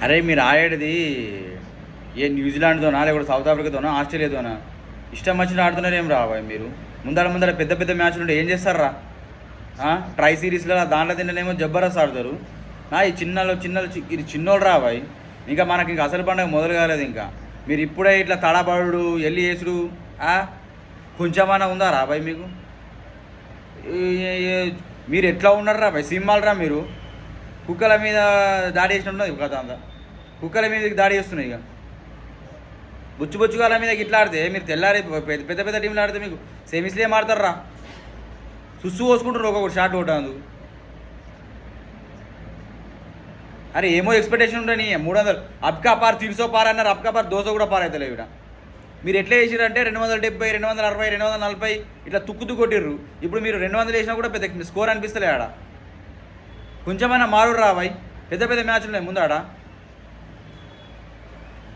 అరే మీరు ఆడేది ఏ న్యూజిలాండ్తోనా లేకపోతే సౌత్ ఆఫ్రికాతోనా ఆస్ట్రేలియాతోనా ఇష్టం వచ్చిన ఆడుతున్నారు ఏం రాబాయ్ మీరు. ముందర పెద్ద పెద్ద మ్యాచ్లు ఉంటే ఏం చేస్తారా? ట్రై సిరీస్లో దాంట్లో తింటేనేమో జబర్దస్త్ ఆడతారు. ఈ ఇది చిన్నోళ్ళు రాబాయ్. ఇంకా మనకి ఇంకా అసలు పండుగ మొదలు కాలేదు. ఇంకా మీరు ఇప్పుడే ఇట్లా తడబడు ఎల్లి వేసుడు కొంచెమన్నా ఉందా రాబాయ్ మీకు? మీరు ఎట్లా ఉన్నారు రాబాయ్? సింహాలు రా మీరు. కుక్కల మీద దాడి చేసినట్టు కథ అంతా. కుక్కల మీద దాడి చేస్తున్నాయి. ఇక బుచ్చుగాల మీద ఇట్లా ఆడితే మీరు తెల్లారి పెద్ద పెద్ద టీంలు ఆడితే మీకు సెమీస్లో ఏం ఆడతారా? సుస్సు పోసుకుంటారు ఒక్కొక్కటి షాట్ కొట్టాను. అరే ఏమో ఎక్స్పెక్టేషన్ ఉంటాయి. 300 అబ్కా పార్ 300 పార్ అన్నారు. అబ్కా పార్ 200 కూడా పార్ అవుతలేవు. ఇక్కడ మీరు ఎట్లా చేసిరంటే 270, 260, 240 ఇట్లా తుక్కు కొట్టిర్రు. ఇప్పుడు మీరు 200 వేసినా కూడా పెద్ద స్కోర్ అనిపిస్తలే ఆడ. కొంచెమైనా మారు రాబాయ్. పెద్ద పెద్ద మ్యాచ్లు ఉన్నాయి ముందు ఆడ.